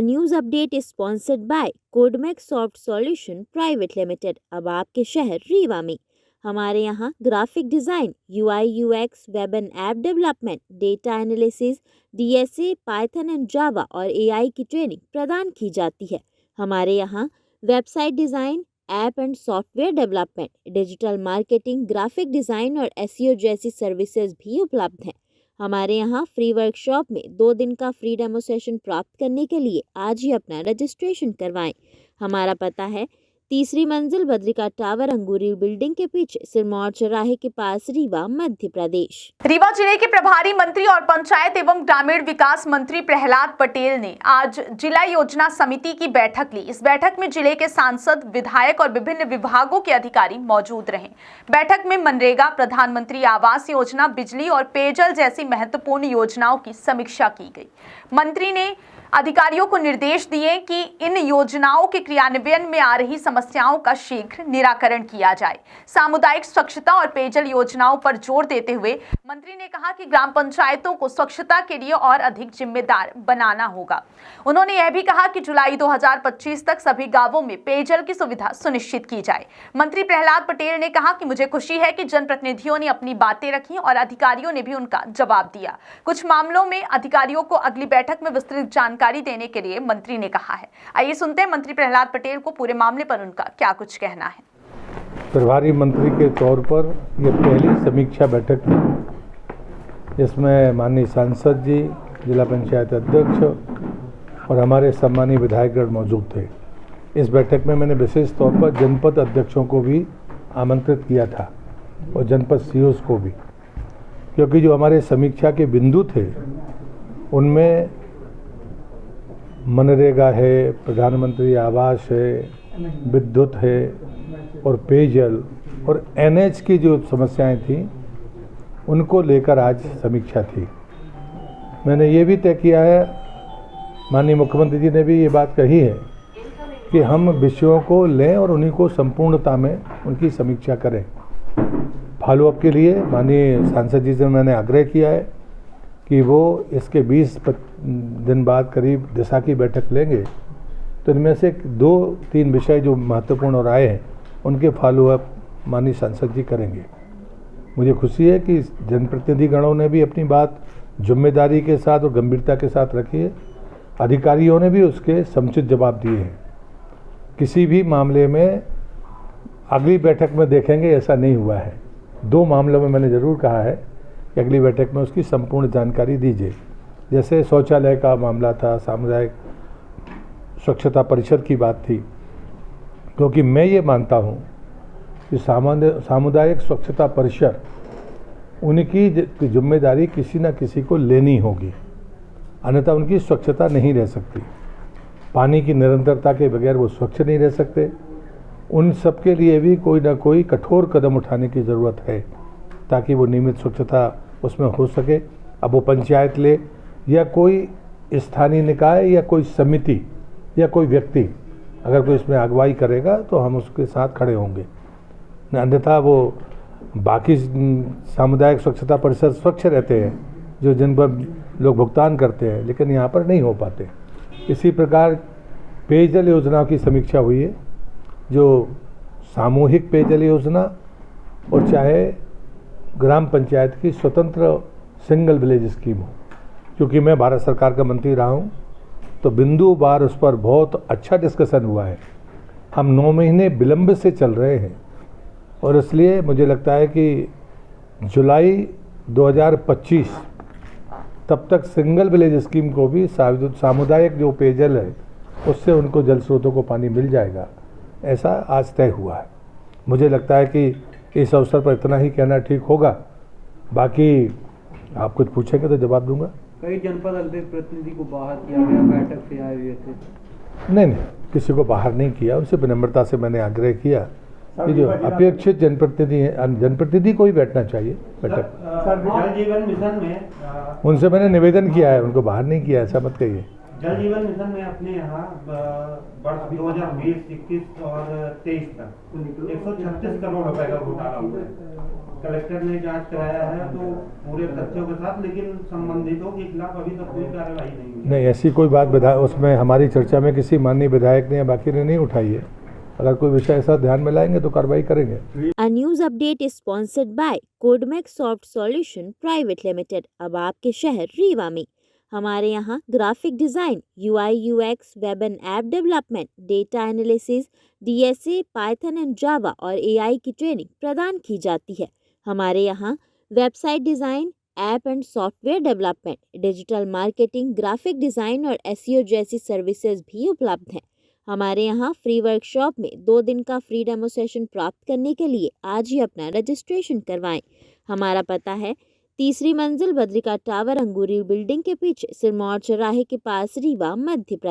Our news update is sponsored by Codemex Soft Solution Private Limited। अब आपके शहर रीवा में हमारे यहाँ graphic design, UI UX, web and app development, data analysis, DSA, Python and Java और AI की training प्रदान की जाती है। हमारे यहाँ website design, app and software development, digital marketing, graphic design और SEO जैसी सर्विसेज भी उपलब्ध हैं। हमारे यहाँ फ्री वर्कशॉप में 2 दिन का फ्री डेमो सेशन प्राप्त करने के लिए आज ही अपना रजिस्ट्रेशन करवाएं। हमारा पता है 3री मंजिल बद्रिका टावर, अंगूरी बिल्डिंग के पीछे, सिरमौर चौराहे के पास, रीवा, मध्य प्रदेश। रीवा जिले के प्रभारी मंत्री और पंचायत एवं ग्रामीण विकास मंत्री प्रहलाद पटेल ने आज जिला योजना समिति की बैठक ली। इस बैठक में जिले के सांसद, विधायक और विभिन्न विभागों के अधिकारी मौजूद रहे। बैठक में मनरेगा, प्रधानमंत्री आवास योजना, बिजली और पेयजल जैसी महत्वपूर्ण योजनाओं की समीक्षा की गई। मंत्री ने अधिकारियों को निर्देश दिए कि इन योजनाओं के क्रियान्वयन में आ रही समस्याओं का शीघ्र निराकरण किया जाए। सामुदायिक स्वच्छता और पेयजल योजनाओं पर जोर देते हुए मंत्री ने कहा कि ग्राम पंचायतों को स्वच्छता के लिए और अधिक जिम्मेदार बनाना होगा। उन्होंने यह भी कहा कि जुलाई 2025 तक सभी गांवों में पेयजल की सुविधा सुनिश्चित की जाए। मंत्री प्रहलाद पटेल ने कहा कि मुझे खुशी है कि जनप्रतिनिधियों ने अपनी बातें रखी और अधिकारियों ने भी उनका जवाब दिया। कुछ मामलों में अधिकारियों को अगली बैठक में विस्तृत जानकारी देने के लिए मंत्री ने कहा है। आइए सुनते हैं मंत्री प्रहलाद पटेल को पूरे मामले पर उनका क्या कुछ कहना है। प्रभारी मंत्री के तौर पर यह पहली समीक्षा बैठक थी जिसमें माननीय सांसद जी, जिला पंचायत अध्यक्ष और हमारे सम्मानीय विधायकगण मौजूद थे। इस बैठक में मैंने विशेष तौर पर जनपद अध्यक्षों को भी आमंत्रित किया था और जनपद CEOs को भी, क्योंकि जो हमारे समीक्षा के बिंदु थे उनमें मनरेगा है, प्रधानमंत्री आवास है, विद्युत है और पेयजल और NH की जो समस्याएं थी उनको लेकर आज समीक्षा थी। मैंने ये भी तय किया है, माननीय मुख्यमंत्री जी ने भी ये बात कही है कि हम विषयों को लें और उन्हीं को संपूर्णता में उनकी समीक्षा करें। फॉलोअप के लिए माननीय सांसद जी से मैंने आग्रह किया है कि वो इसके 20 दिन बाद करीब दिशा की बैठक लेंगे, तो इनमें से 2-3 विषय जो महत्वपूर्ण और आए हैं उनके फॉलोअप माननीय सांसद जी करेंगे। मुझे खुशी है कि जनप्रतिनिधि गणों ने भी अपनी बात जिम्मेदारी के साथ और गंभीरता के साथ रखी है। अधिकारियों ने भी उसके समुचित जवाब दिए हैं। किसी भी मामले में अगली बैठक में देखेंगे ऐसा नहीं हुआ है। 2 मामलों में मैंने ज़रूर कहा है कि अगली बैठक में उसकी संपूर्ण जानकारी दीजिए। जैसे शौचालय का मामला था, सामुदायिक स्वच्छता परिषद की बात थी, क्योंकि मैं ये मानता हूँ कि सामुदायिक स्वच्छता परिषद उनकी जिम्मेदारी किसी न किसी को लेनी होगी, अन्यथा उनकी स्वच्छता नहीं रह सकती। पानी की निरंतरता के बगैर वो स्वच्छ नहीं रह सकते। उन सब के लिए भी कोई ना कोई कठोर कदम उठाने की ज़रूरत है ताकि वो नियमित स्वच्छता उसमें हो सके। अब वो पंचायत ले या कोई स्थानीय निकाय या कोई समिति या कोई व्यक्ति अगर कोई इसमें अगुवाई करेगा तो हम उसके साथ खड़े होंगे, अन्यथा वो बाकी सामुदायिक स्वच्छता परिषद स्वच्छ रहते हैं जो जिन पर लोग भुगतान करते हैं, लेकिन यहाँ पर नहीं हो पाते। इसी प्रकार पेयजल योजनाओं की समीक्षा हुई है, जो सामूहिक पेयजल योजना और चाहे ग्राम पंचायत की स्वतंत्र सिंगल विलेज स्कीम हो। क्योंकि मैं भारत सरकार का मंत्री रहा हूँ तो बिंदु बार उस पर बहुत अच्छा डिस्कशन हुआ है। हम 9 महीने विलंब से चल रहे हैं और इसलिए मुझे लगता है कि जुलाई 2025 तब तक सिंगल विलेज स्कीम को भी सामुदायिक जो पेयजल है उससे उनको जल स्रोतों को पानी मिल जाएगा, ऐसा आज तय हुआ है। मुझे लगता है कि इस अवसर पर इतना ही कहना ठीक होगा। बाकी आप कुछ पूछेंगे तो जवाब दूंगा। कई जनपद प्रतिनिधि को बाहर किया गया, बैठक से आए हुए थे। नहीं, किसी को बाहर नहीं किया। उनसे विनम्रता से मैंने आग्रह किया कि जो अपेक्षित जनप्रतिनिधि हैं, जनप्रतिनिधि को ही बैठना चाहिए बैठक। जल जीवन मिशन में उनसे मैंने निवेदन किया है, उनको बाहर नहीं किया, ऐसा मत कहिए। जल जीवन मिशन में अपने यहाँ वर्ष 2020, 21 और 23 तक 136 करोड़ रुपए का घोटाला हुआ है। कलेक्टर ने जांच कराया है तो पूरे तथ्यों के साथ, लेकिन संबंधितों के खिलाफ अभी तक कोई कार्रवाई नहीं हुई। नहीं, ऐसी कोई बात उसमें हमारी चर्चा में किसी माननीय विधायक ने या बाकी ने नहीं उठाई है। अगर कोई विषय ऐसा ध्यान में लाएंगे तो कार्रवाई करेंगे। A news update is sponsored by Codemex Soft Solution Private Limited। अब आपके शहर रीवा में हमारे यहाँ graphic design, UI UX, web and app development, data analysis, DSA, Python and Java और AI की ट्रेनिंग प्रदान की जाती है। हमारे यहाँ website design, app and software development, digital marketing, graphic design और SEO जैसी सर्विसेज भी उपलब्ध हैं। हमारे यहाँ फ्री वर्कशॉप में 2 दिन का फ्री डेमो सेशन प्राप्त करने के लिए आज ही अपना रजिस्ट्रेशन करवाएं। हमारा पता है 3री मंजिल बद्रिका टावर, अंगूरी बिल्डिंग के पीछे, सिरमौर चौराहे के पास, रीवा, मध्य प्रदेश।